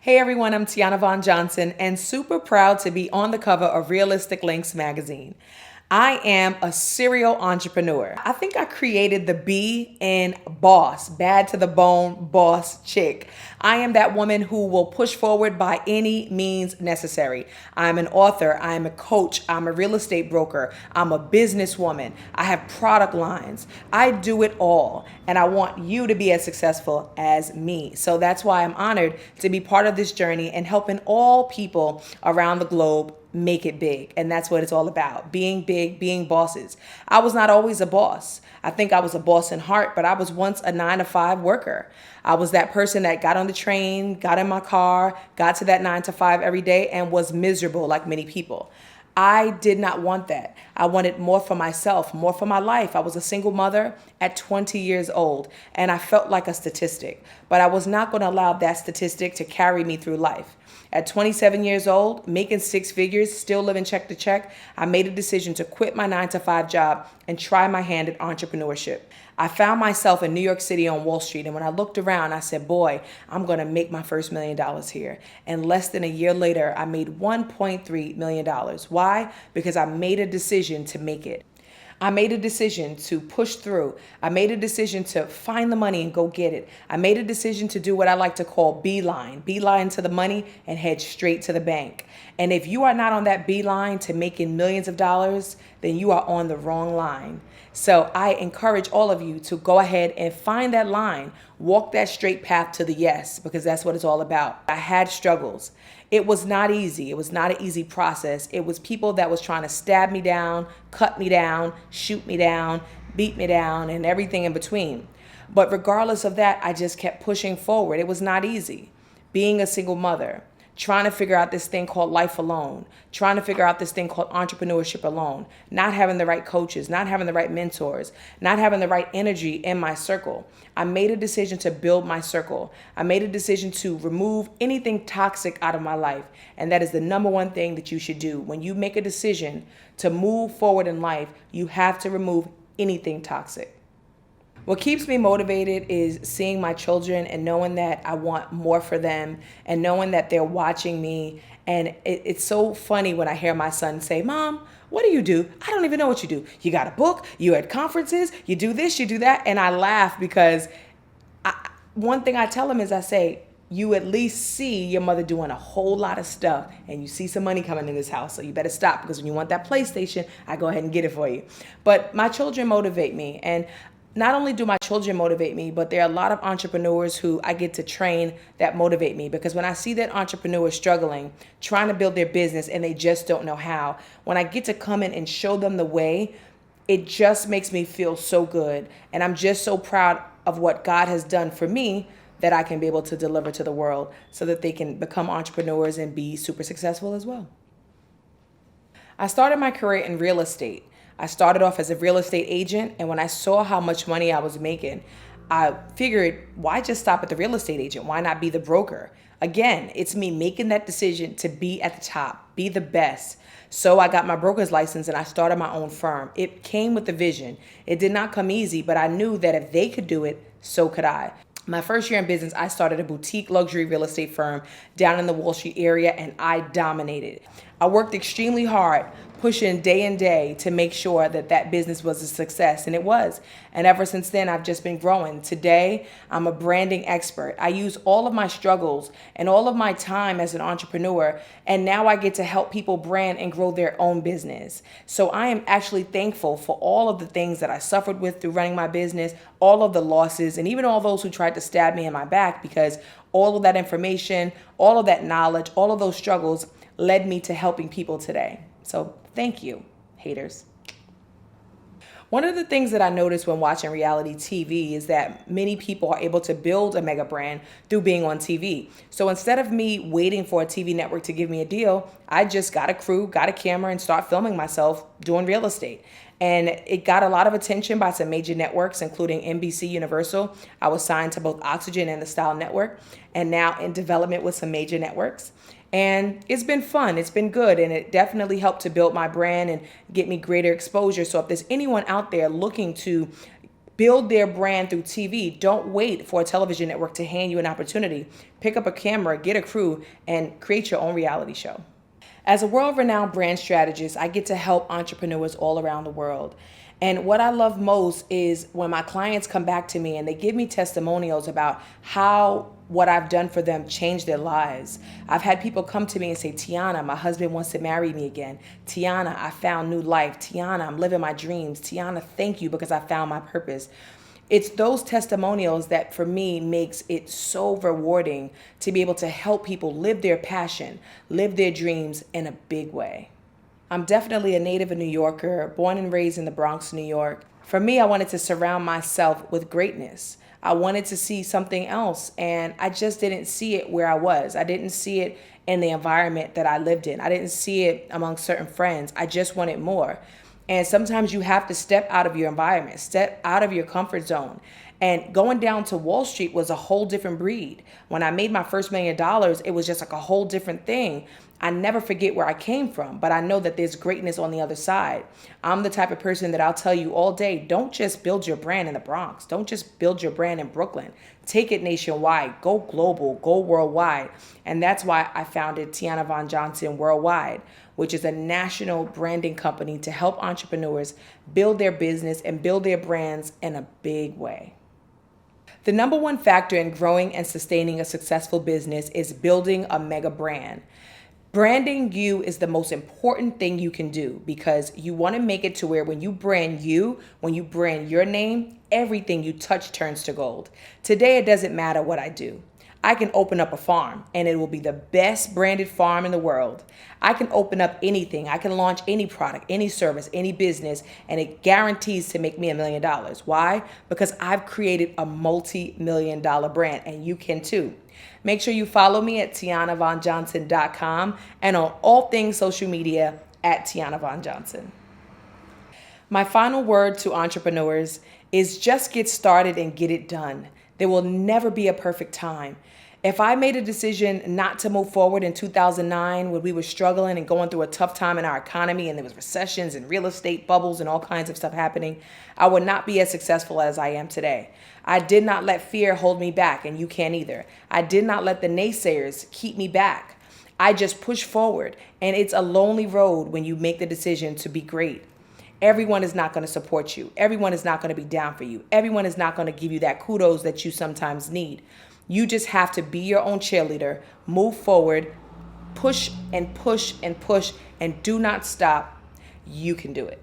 Hey everyone, I'm Tiana Von Johnson and super proud to be on the cover of Realistic Linx magazine. I am a serial entrepreneur. I think I created the B in boss, bad to the bone boss chick. I am that woman who will push forward by any means necessary. I'm an author, I'm a coach, I'm a real estate broker, I'm a businesswoman, I have product lines. I do it all, and I want you to be as successful as me. So that's why I'm honored to be part of this journey and helping all people around the globe make it big. And that's what it's all about. Being big, being bosses. I was not always a boss. I think I was a boss in heart, but I was once a 9 to 5 worker. I was that person that got on the train, got in my car, got to that 9 to 5 every day and was miserable like many people. I did not want that. I wanted more for myself, more for my life. I was a single mother at 20 years old, and I felt like a statistic, but I was not going to allow that statistic to carry me through life. At 27 years old, making 6 figures, still living check to check, I made a decision to quit my 9 to 5 job and try my hand at entrepreneurship. I found myself in New York City on Wall Street, and when I looked around, I said, boy, I'm going to make my first $1 million here. And less than a year later, I made $1.3 million. Why? Because I made a decision to make it. I made a decision to push through. I made a decision to find the money and go get it. I made a decision to do what I like to call beeline to the money and head straight to the bank. And if you are not on that beeline to making millions of dollars, then you are on the wrong line. So I encourage all of you to go ahead and find that line, walk that straight path to the yes, because that's what it's all about. I had struggles. It was not easy. It was not an easy process. It was people that was trying to stab me down, cut me down, shoot me down, beat me down, and everything in between. But regardless of that, I just kept pushing forward. It was not easy. Being a single mother, trying to figure out this thing called life alone, trying to figure out this thing called entrepreneurship alone, not having the right coaches, not having the right mentors, not having the right energy in my circle. I made a decision to build my circle. I made a decision to remove anything toxic out of my life. And that is the number one thing that you should do. When you make a decision to move forward in life, you have to remove anything toxic. What keeps me motivated is seeing my children and knowing that I want more for them and knowing that they're watching me. And it's so funny when I hear my son say, Mom, what do you do? I don't even know what you do. You got a book, you're at conferences, you do this, you do that. And I laugh because one thing I tell him is I say, you at least see your mother doing a whole lot of stuff and you see some money coming in this house. So you better stop, because when you want that PlayStation, I go ahead and get it for you. But my children motivate me. And not only do my children motivate me, but there are a lot of entrepreneurs who I get to train that motivate me, because when I see that entrepreneur struggling, trying to build their business and they just don't know how, when I get to come in and show them the way, it just makes me feel so good. And I'm just so proud of what God has done for me that I can be able to deliver to the world so that they can become entrepreneurs and be super successful as well. I started my career in real estate. I started off as a real estate agent, and when I saw how much money I was making, I figured, why just stop at the real estate agent? Why not be the broker? Again, it's me making that decision to be at the top, be the best. So I got my broker's license and I started my own firm. It came with a vision. It did not come easy, but I knew that if they could do it, so could I. My first year in business, I started a boutique luxury real estate firm down in the Wall Street area, and I dominated. I worked extremely hard, pushing day and day to make sure that that business was a success, and it was. And ever since then, I've just been growing. Today, I'm a branding expert. I use all of my struggles and all of my time as an entrepreneur, and now I get to help people brand and grow their own business. So I am actually thankful for all of the things that I suffered with through running my business, all of the losses, and even all those who tried to stab me in my back, because all of that information, all of that knowledge, all of those struggles led me to helping people today. So thank you, haters. One of the things that I noticed when watching reality TV is that many people are able to build a mega brand through being on TV. So instead of me waiting for a TV network to give me a deal, I just got a crew, got a camera, and start filming myself doing real estate. And it got a lot of attention by some major networks, including NBC Universal. I was signed to both Oxygen and the Style Network, and now in development with some major networks. And it's been fun. It's been good. And it definitely helped to build my brand and get me greater exposure. So if there's anyone out there looking to Build their brand through TV. Don't wait for a television network to hand you an opportunity. Pick up a camera, get a crew, and create your own reality show. As a world-renowned brand strategist, I get to help entrepreneurs all around the world. And what I love most is when my clients come back to me and they give me testimonials about how what I've done for them changed their lives. I've had people come to me and say, Tiana, my husband wants to marry me again. Tiana, I found new life. Tiana, I'm living my dreams. Tiana, thank you because I found my purpose. It's those testimonials that for me makes it so rewarding to be able to help people live their passion, live their dreams in a big way. I'm definitely a native New Yorker, born and raised in the Bronx, New York. For me, I wanted to surround myself with greatness. I wanted to see something else, and I just didn't see it where I was. I didn't see it in the environment that I lived in. I didn't see it among certain friends. I just wanted more. And sometimes you have to step out of your environment, step out of your comfort zone. And going down to Wall Street was a whole different breed. When I made my first $1 million, it was just like a whole different thing. I never forget where I came from, but I know that there's greatness on the other side. I'm the type of person that I'll tell you all day, don't just build your brand in the Bronx. Don't just build your brand in Brooklyn. Take it nationwide, go global, go worldwide. And that's why I founded Tiana Von Johnson Worldwide, which is a national branding company to help entrepreneurs build their business and build their brands in a big way. The number one factor in growing and sustaining a successful business is building a mega brand. Branding you is the most important thing you can do because you want to make it to where when you brand you, when you brand your name, everything you touch turns to gold. Today, it doesn't matter what I do. I can open up a farm and it will be the best branded farm in the world. I can open up anything. I can launch any product, any service, any business, and it guarantees to make me $1 million. Why? Because I've created a multi-million-dollar brand and you can too. Make sure you follow me at TianaVonJohnson.com and on all things social media at Tiana Von Johnson. My final word to entrepreneurs is just get started and get it done. There will never be a perfect time. If I made a decision not to move forward in 2009 when we were struggling and going through a tough time in our economy and there was recessions and real estate bubbles and all kinds of stuff happening, I would not be as successful as I am today. I did not let fear hold me back, and you can't either. I did not let the naysayers keep me back. I just pushed forward, and it's a lonely road when you make the decision to be great. Everyone is not going to support you. Everyone is not going to be down for you. Everyone is not going to give you that kudos that you sometimes need. You just have to be your own cheerleader, move forward, push and push and push, and do not stop. You can do it.